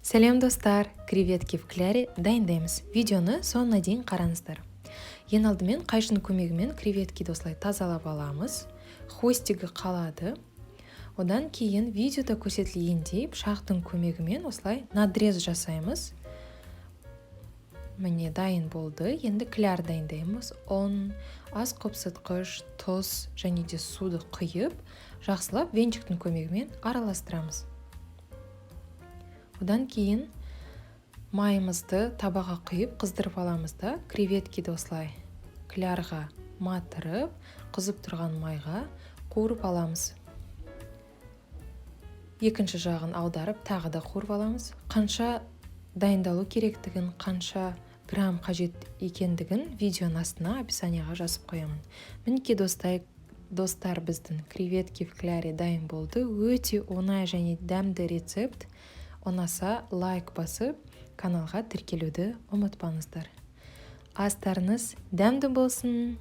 Сәлем достар, креветки в кляре дайындаймыз. Видеоны соңына дейін қараңыздар. Ең алдымен қайшының көмегімен креветкиді осылай тазалап аламыз. Хвостигі қалады. Одан кейін видеода көрсетілгендей пышақтың көмегімен осылай надрез жасаймыз. Міне дайын болды. Енді кляр дайындаймыз. Он, ас қопсытқыш, тұз және де суды құйып, жақсылап венчиктің көмегімен араластырамыз. Одан кейін майымызды табаға құйып қыздырып аламыз да, креветкиді осылай клярға матырып, қызып тұрған майға қуырып аламыз. Екінші жағын аударып, тағы да қуырып аламыз. Қанша дайындалу керектігін, қанша грамм қажет екендігін видеоның астына описанияға жазып қоямын. Мінекей достар, біздің креветки в кляре дайын болды. Өте оңай және дәмді рецепт. Ұнаса лайк басып, каналға тіркелуді ұмытпаңыздар. Астарыңыз дәмді болсын!